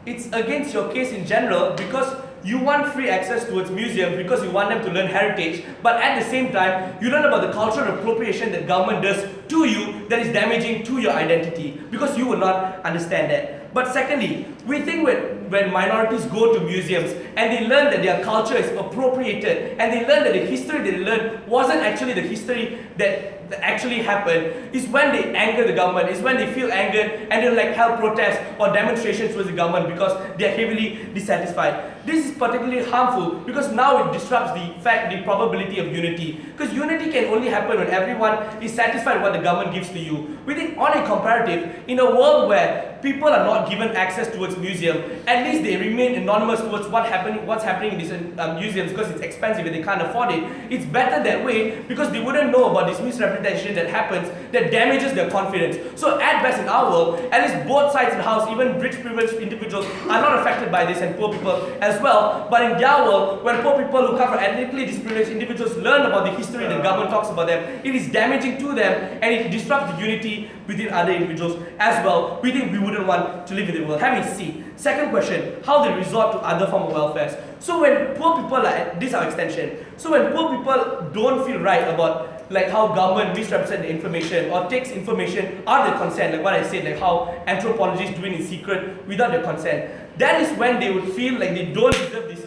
It's against your case in general because you want free access towards museums because you want them to learn heritage, but at the same time, you learn about the cultural appropriation that government does to you that is damaging to your identity because you will not understand that. But secondly, we think when minorities go to museums and they learn that their culture is appropriated and they learn that the history they learned wasn't actually the history that actually happened, is when they anger the government, is when they feel angered and they'll like held protests or demonstrations towards the government because they're heavily dissatisfied. This is particularly harmful because now it disrupts the probability of unity. Because unity can only happen when everyone is satisfied with what the government gives to you. We think on a comparative, in a world where people are not given access towards museum, at least they remain anonymous towards what's happening in these museums because it's expensive and they can't afford it. It's better that way because they wouldn't know about this misrepresentation that happens that damages their confidence. So at best in our world, at least both sides of the house, even rich privileged individuals are not affected by this and poor people as well. But in their world, when poor people who come from ethnically disprivileged individuals learn about the history that government talks about them, it is damaging to them and it disrupts the unity within other individuals as well. We think we wouldn't want to live in the world. Having C. Second question, how they resort to other form of welfares. So when poor people are, this is our extension, so when poor people don't feel right about like how government misrepresent the information or takes information out of their consent, like what I said, like how anthropology is doing in secret without their consent, that is when they would feel like they don't deserve this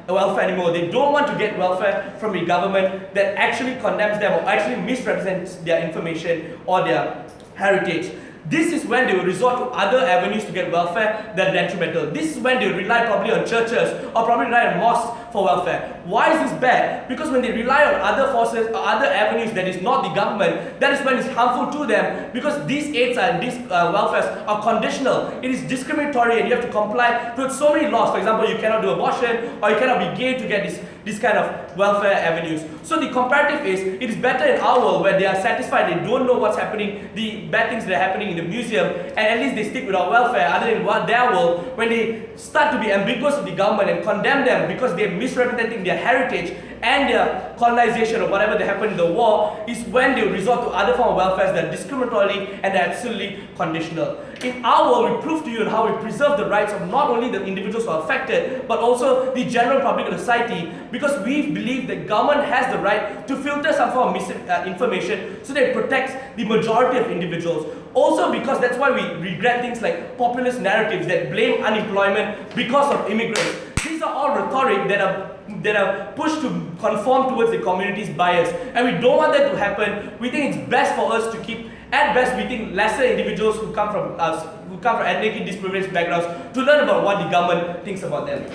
welfare anymore. They don't want to get welfare from a government that actually condemns them or actually misrepresents their information or their heritage. This is when they will resort to other avenues to get welfare that are detrimental. This is when they will rely probably on churches or probably rely on mosques for welfare. Why is this bad? Because when they rely on other forces or other avenues that is not the government, that is when it's harmful to them because these aids and these welfares are conditional. It is discriminatory and you have to comply with so many laws. For example, you cannot do abortion or you cannot be gay to get this kind of welfare avenues. So the comparative is, it is better in our world where they are satisfied, they don't know what's happening, the bad things that are happening in the museum, and at least they stick with our welfare other than their world, when they start to be ambiguous with the government and condemn them because they're misrepresenting their heritage and their colonization or whatever that happened in the war, is when they resort to other form of welfares that are discriminatory and absolutely conditional. in our world, we prove to you how we preserve the rights of not only the individuals who are affected, but also the general public of the society, because we believe that government has the right to filter some form of misinformation so that it protects the majority of individuals. Also because that's why we regret things like populist narratives that blame unemployment because of immigrants. These are all rhetoric that are pushed to conform towards the community's bias, and we don't want that to happen. We think it's best for us to keep, at best, we think lesser individuals who come from ethnically disadvantaged backgrounds to learn about what the government thinks about them.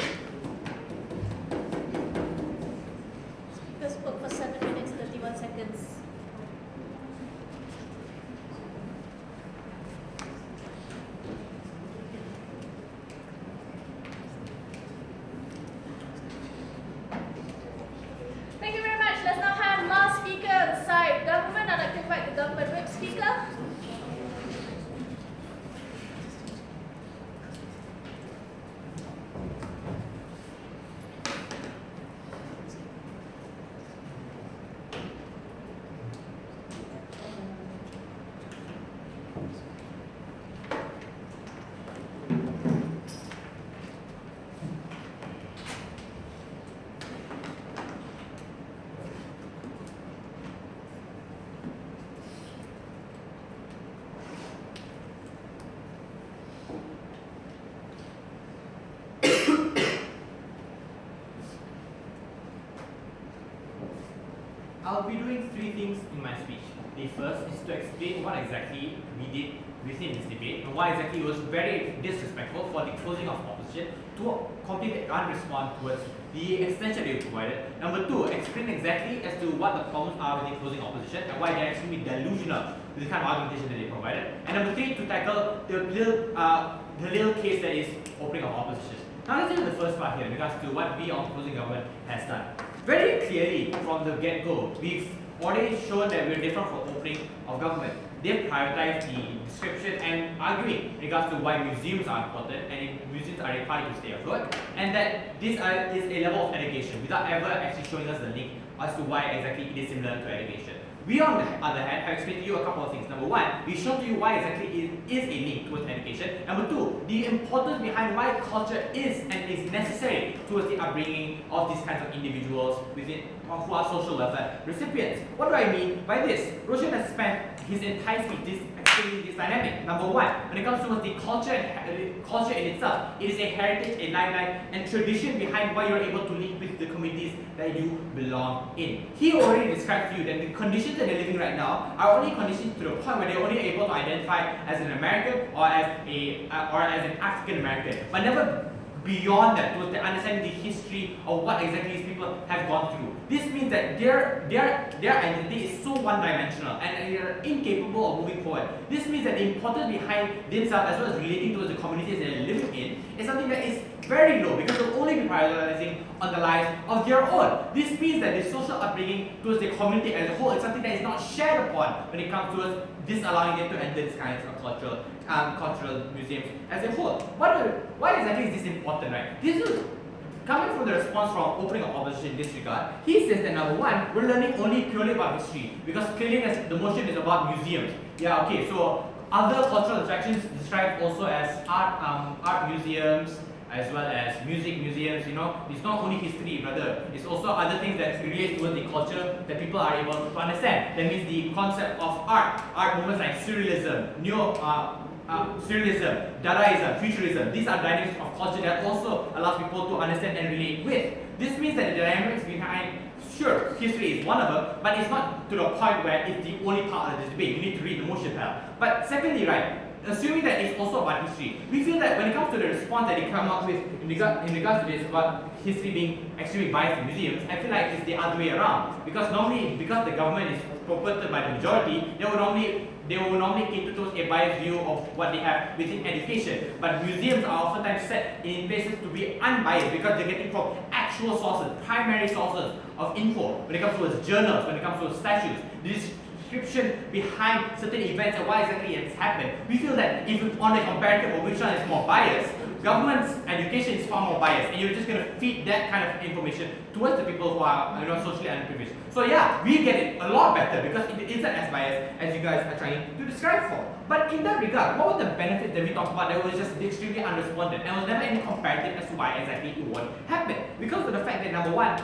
Speaker spoke for 7 minutes, 31 seconds. Thank you very much. Let's now have last speaker on the side government. I'd like to invite the government whip speaker. I'll be doing 3 things in my speech. The first is to explain what exactly we did within this debate and why exactly it was very disrespectful for the closing of opposition to completely unrespond towards the extension they provided. Number 2, explain exactly as to what the problems are with the closing opposition and why they're extremely delusional with the kind of argumentation that they provided. And number 3, to tackle the little case that is opening of opposition. Now let's do the first part here in regards to what we on opposing government has done. Very clearly from the get-go, we've already shown that we're different from opening of government. They've prioritized the description and arguing in regards to why museums are important and museums are required to stay afloat, and that this is a level of education without ever actually showing us the link as to why exactly it is similar to education. We, on the other hand, have explained to you a couple of things. Number 1, we've shown to you why exactly it is a link towards education. Number 2, the importance behind why culture is and is necessary towards the upbringing of these kinds of individuals within who are social welfare recipients. What do I mean by this? Roshan has spent his entire speech explaining this dynamic. Number 1, when it comes to the culture in itself, it is a heritage, a lifeline, and tradition behind why you're able to live with the communities that you belong in. He already described to you that the conditions that they're living right now are only conditions to the point where they're only able to identify as an American or as an African American, but never beyond that towards the understanding the history of what exactly these people have gone through. This means that their identity is so one-dimensional and they are incapable of moving forward. This means that the importance behind themselves as well as relating towards the communities that they're living in is something that is very low because they'll only be prioritizing on the lives of their own. This means that the social upbringing towards the community as a whole is something that is not shared upon when it comes to disallowing them to enter these kinds of cultural museums as a whole. Why exactly is this important, right? This is coming from the response from opening of opposition in this regard. He says that number 1, we're learning only purely about history because clearly the motion is about museums. Yeah, okay, so other cultural attractions described also as art museums, as well as music museums, it's not only history, brother. It's also other things that relate towards the culture that people are able to understand. That means the concept of art movements like surrealism, surrealism, Dadaism, futurism. These are dynamics of culture that also allows people to understand and relate with. This means that the dynamics behind, sure, history is one of them, but it's not to the point where it's the only part of this debate. You need to read the motion file. But secondly, right, assuming that it's also about history, we feel that when it comes to the response that they come up with in regards to this about history being extremely biased in museums, I feel like it's the other way around. Because normally, because the government is purported by the majority, they will normally cater towards a biased view of what they have within education. But museums are oftentimes set in places to be unbiased because they're getting from actual sources, primary sources of info. When it comes to journals, when it comes to statues, description behind certain events and why exactly it's happened. We feel that if on a comparative of which one is more biased, government's education is far more biased, and you're just going to feed that kind of information towards the people who are socially underprivileged. So yeah, we get it a lot better because it isn't as biased as you guys are trying to describe for. But in that regard, what were the benefits that we talked about that was just extremely unresponded and was never any comparative as to why exactly it won't happen? Because of the fact that number one,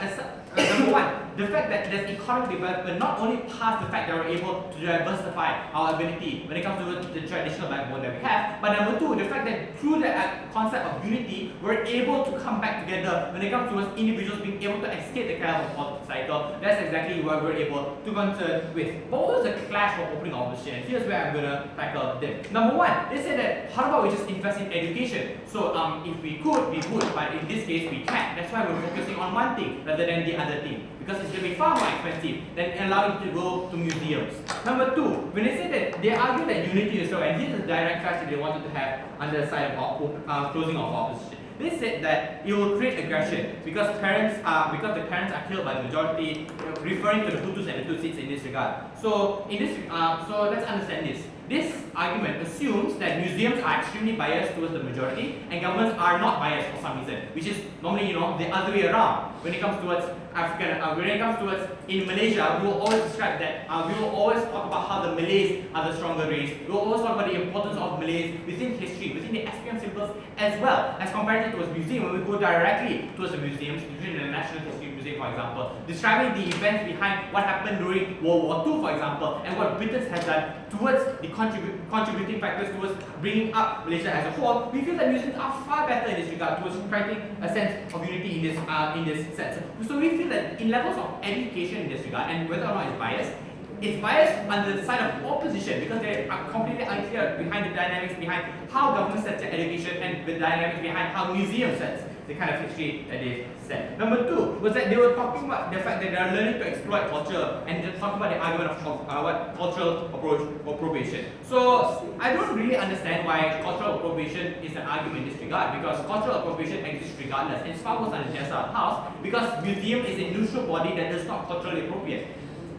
the fact that there's economic development not only past the fact that we're able to diversify our ability when it comes to the traditional backbone that we have, but number two, the fact that through the concept of unity, we're able to come back together when it comes to us individuals being able to escape the chaos of political cycle. That's exactly what we're able to concern with. But what was the clash for opening opposition? Here's where I'm gonna tackle them. Number one, they said that how about we just invest in education? So if we could, we would, but in this case we can't. That's why we're focusing on one thing rather than the other thing, because it's going to be far more expensive than allowing you to go to museums. Number two, when they say that they argue that unity is so, and here's the direct clash that they wanted to have on the side of closing of opposition. They said that it will create aggression because the parents are killed by the majority, referring to the Hutus and the Tutsis in this regard. So so let's understand this. This argument assumes that museums are extremely biased towards the majority and governments are not biased for some reason, which is normally the other way around. When it comes towards in Malaysia, we will always describe that we will always talk about how the Malays are the stronger race. We will always talk about the importance of Malays within history, within the SPM symbols as well as compared towards museum. When we go directly towards the museums, between the National History Museum, for example, describing the events behind what happened during World War II, for example, and what Britain has done towards the contributing factors towards bringing up Malaysia as a whole, we feel that museums are far better in this regard towards creating a sense of unity in this sense. So we feel that in levels of education in this regard, and whether or not it's biased on the side of opposition because they are completely unclear behind the dynamics behind how government sets their education and the dynamics behind how museum sets the kind of history that they've set. Number two was that they were talking about the fact that they are learning to exploit culture and they talk about the argument of cultural appropriation. So I don't really understand why cultural appropriation is an argument in this regard, because cultural appropriation exists regardless. It's far worse than the Yayasan house because museum is a neutral body that does not culturally appropriate.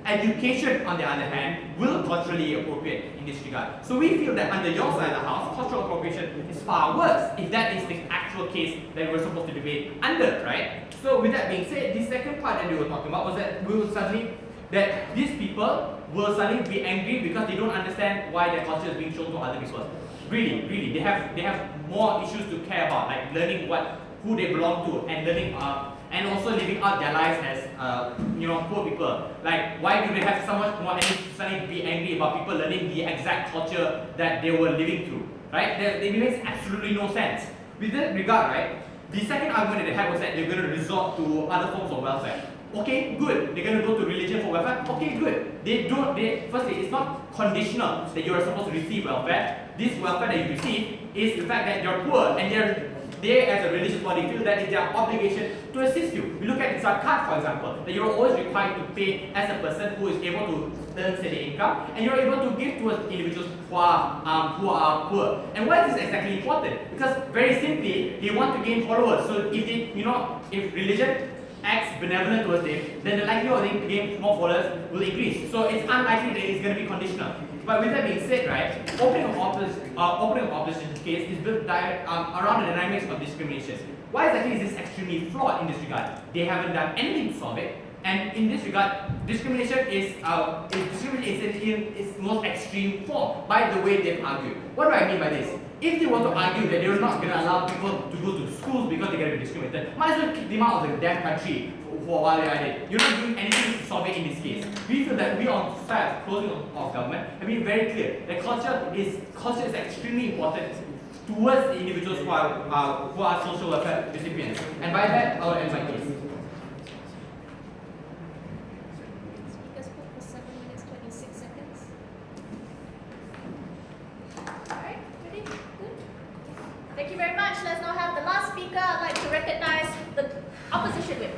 Education, on the other hand, will culturally appropriate in this regard. So we feel that under your side of the house, cultural appropriation is far worse if that is the actual case that we're supposed to debate under, right? So with that being said, the second part that we were talking about was that these people will suddenly be angry because they don't understand why their culture is being shown to other people. Really, they have more issues to care about, like learning who they belong to and learning and also living out their lives as poor people. Like, why do they have so much more energy to suddenly be angry about people learning the exact culture that they were living through, right? It makes absolutely no sense. With that regard, right, the second argument that they had was that they're going to resort to other forms of welfare. Okay, good. They're going to go to religion for welfare. Okay, good. Firstly, it's not conditional that you are supposed to receive welfare. This welfare that you receive is the fact that you're poor and they as a religious body feel that it's their obligation to assist you. We look at zakat, for example, that you're always required to pay as a person who is able to earn steady income, and you're able to give towards individuals who are poor. And why is this exactly important? Because very simply, they want to gain followers. So if religion acts benevolent towards them, then the likelihood of them gain more followers will increase. So it's unlikely that it's going to be conditional. But with that being said, right, opening of opposition case is built around the dynamics of discrimination. Why exactly is this extremely flawed in this regard? They haven't done anything to solve it, and in this regard, discrimination is in its most extreme form by the way they've argued. What do I mean by this? If they want to argue that they're not going to allow people to go to schools because they're going to be discriminated, might as well kick them out of the damn country for a while they are there. You're not doing anything to solve it in this case. We feel that we on the side of closing of government have been very clear that culture is extremely important towards the individuals who are social welfare recipients. And by that, I will end my case. Speakers spoke for 7 minutes 26 seconds. Alright, ready? Good. Thank you very much. Let's now have the last speaker. I'd like to recognize the opposition whip.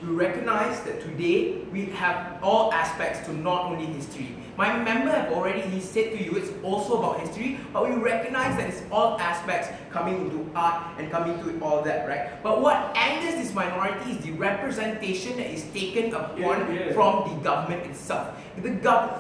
We recognize that today we have all aspects to not only history, My member have already, he said to you, it's also about history, but we recognize that it's all aspects coming into art and coming to all that, right? But what angers this minority is the representation that is taken upon from the government itself.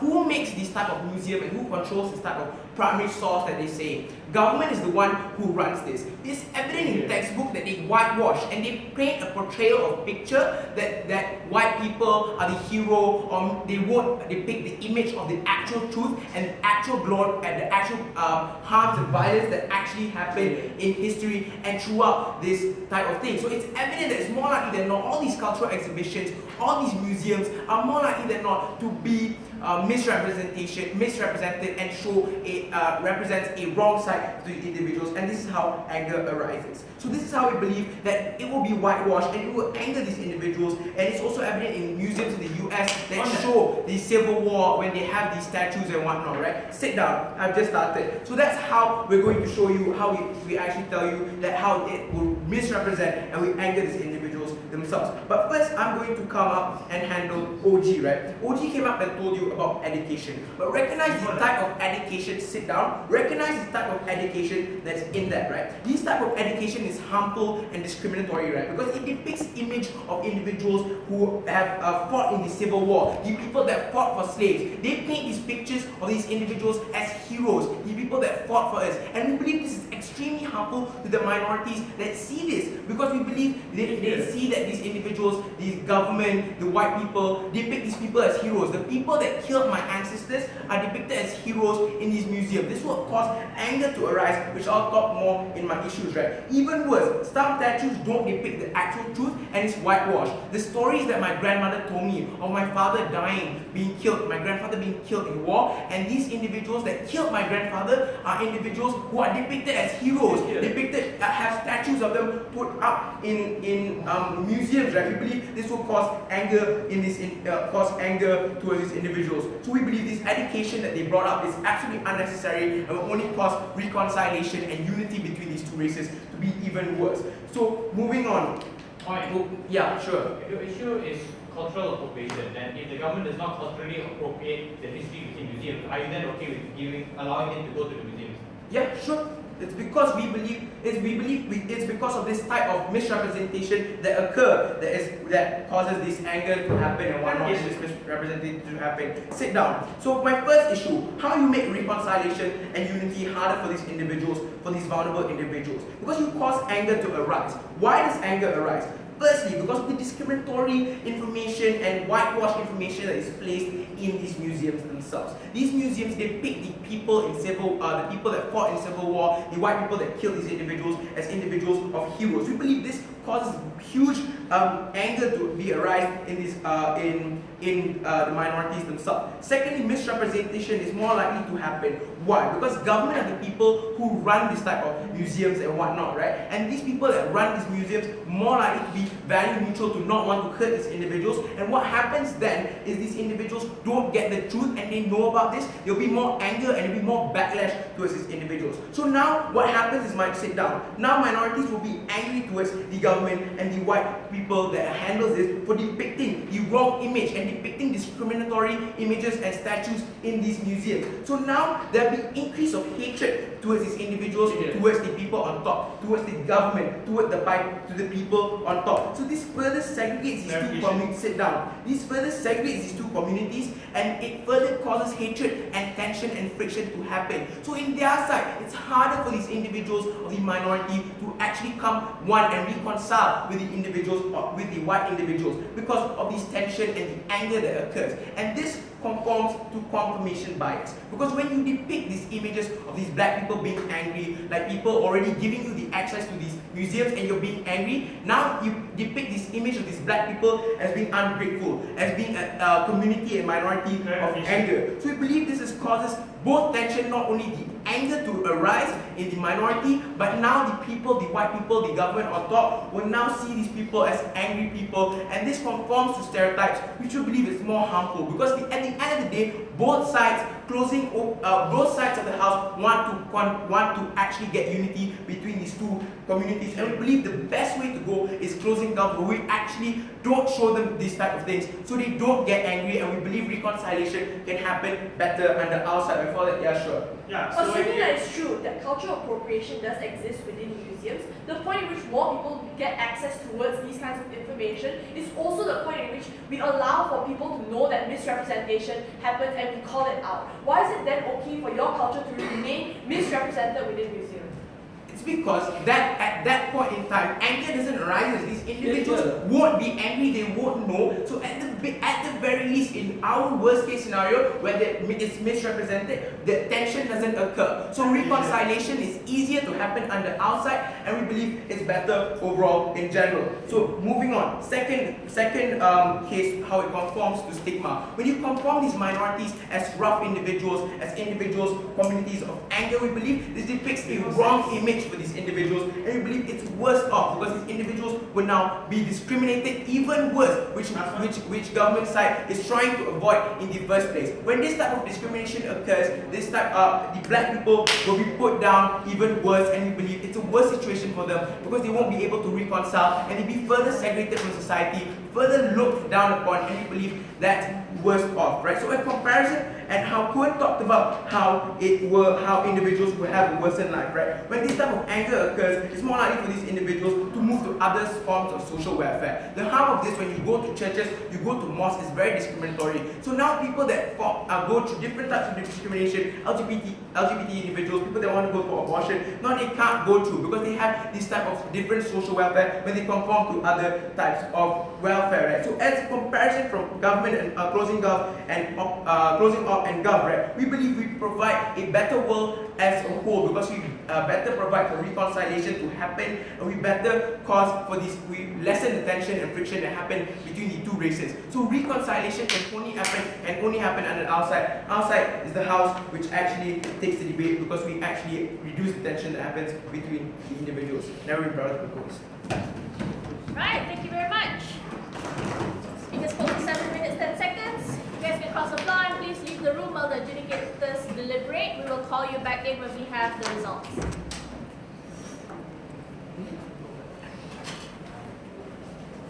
Who makes this type of museum and who controls this type of primary source that they say? Government is the one who runs this. It's evident in textbook that they whitewash and they paint a portrayal of picture that white people are the hero, or they won't depict the image of the actual truth and the actual glory and the actual harms and violence that actually happened in history and throughout this type of thing. So it's evident that it's more likely than not all these cultural exhibitions, all these museums are more likely than not to be misrepresented and show represents a wrong side to the individuals, and this is how anger arises. So this is how we believe that it will be whitewashed and it will anger these individuals, and it's also evident in museums in the US that show the Civil War when they have these statues and whatnot, right? Sit down, I've just started. So that's how we're going to show you how we actually tell you that how it will misrepresent and we anger these individuals themselves. But first I'm going to come up and handle OG, right? OG came up and told you about education, but recognize the type of education, sit down, recognize the type of education that's in that, right? This type of education is harmful and discriminatory, right? Because it depicts image of individuals who have fought in the Civil War, the people that fought for slaves. They paint these pictures of these individuals as heroes, the people that fought for us, and we believe this is extremely harmful to the minorities that see this, because we believe they see that these individuals, the government, the white people, depict these people as heroes. The people that killed my ancestors are depicted as heroes in these museums. This will cause anger to arise, which I'll talk more in my issues, right? Even worse, some statues don't depict the actual truth and it's whitewashed. The stories that my grandmother told me of my father dying, being killed, my grandfather being killed in war, and these individuals that killed my grandfather are individuals who are depicted as heroes, depicted, have statues of them put up in museums, right? We believe this will cause anger towards these individuals. So we believe this education that they brought up is absolutely unnecessary and will only cause reconciliation and unity between these two races to be even worse. So moving on. Yeah, sure. Your issue is cultural appropriation, and if the government does not culturally appropriate the history within museums, are you then okay with allowing them to go to the museums? Yeah, sure. It's because we believe it's because of this type of misrepresentation that occur that causes this anger to happen and whatnot, this misrepresentation to happen. Sit down. So my first issue, how you make reconciliation and unity harder for these individuals, for these vulnerable individuals. Because you cause anger to arise. Why does anger arise? Firstly, because of the discriminatory information and whitewash information that is placed in these museums themselves. These museums depict the people in the people that fought in Civil War, the white people that killed these individuals as individuals of heroes. We believe this causes huge anger to be arise in this the minorities themselves. Secondly, misrepresentation is more likely to happen. Why? Because government are the people who run this type of museums and whatnot, right? And these people that run these museums more likely to be value neutral, to not want to hurt these individuals. And what happens then is these individuals don't get the truth and they know about this. There'll be more anger and there'll be more backlash towards these individuals. So now what happens is, might sit down. Now minorities will be angry towards the government and the white people that handles this for depicting the wrong image and depicting discriminatory images and statues in these museums. So now there'll be increase of hatred towards these individuals, towards the people on top, towards the government, towards the people on top. So this further segregates these two communities. Sit down. This further segregates these two communities, and it further causes hatred and tension and friction to happen. So in their side, it's harder for these individuals of the minority to actually come one and reconcile with the individuals, with the white individuals, because of this tension and the anger that occurs. And this conforms to confirmation bias, because when you depict these images of these black people being angry, like people already giving you the access to these museums and you're being angry, now you depict this image of these black people as being ungrateful, as being a community and minority of anger. So we believe this causes both tension, not only the anger to arise in the minority, but now the people, the white people, the government on top will now see these people as angry people, and this conforms to stereotypes, which we believe is more harmful, because at the end of the day, both sides both sides of the house want to actually get unity between these two communities, and we believe the best way to go is closing gulf, where we actually don't show them these type of things so they don't get angry, and we believe reconciliation can happen better on the outside. Before that, yeah, sure. Yeah, assuming that it's true that cultural appropriation does exist within museums, the point at which more people get access towards these kinds of information is also the point at which we allow for people to know that misrepresentation happens and we call it out. Why is it then okay for your culture to remain misrepresented within museums? It's because that at that point in time, anger doesn't arise. These individuals won't be angry, they won't know. So at the very least, in our worst case scenario, where it's misrepresented, the tension doesn't occur. So reconciliation is easier to happen on the outside, and we believe it's better overall in general. So moving on, second case, how it conforms to stigma. When you conform these minorities as rough individuals, communities of anger, we believe this depicts a wrong image for these individuals, and we believe it's worse off because these individuals will now be discriminated even worse, which government side is trying to avoid in the first place. When this type of discrimination occurs, the black people will be put down even worse, and we believe it's a worse situation for them because they won't be able to reconcile and they'll be further segregated from society, further looked down upon, and we believe that's worse off, right? So a comparison and how Kuhan talked about how individuals will have a worsened life, right? When this type of anger occurs, it's more likely for these individuals to move to other forms of social welfare. The harm of this, when you go to churches, you go to mosques, is very discriminatory. So now people that go through different types of discrimination, LGBT individuals, people that want to go for abortion, now they can't go through because they have this type of different social welfare when they conform to other types of welfare, right? So as a comparison from government and closing off and gov, right? We believe we provide a better world as a whole because we better provide for reconciliation to happen, and we better we lessen the tension and friction that happen between the two races. So reconciliation can only happen on the outside. Outside is the house which actually takes the debate because we actually reduce the tension that happens between the individuals. Now we're proud to propose. Right, thank you very much. Speakers spoke for 7 minutes, 10 seconds. You guys can cross the floor and please leave the room while the adjudicators deliberate. We will call you back in when we have the results.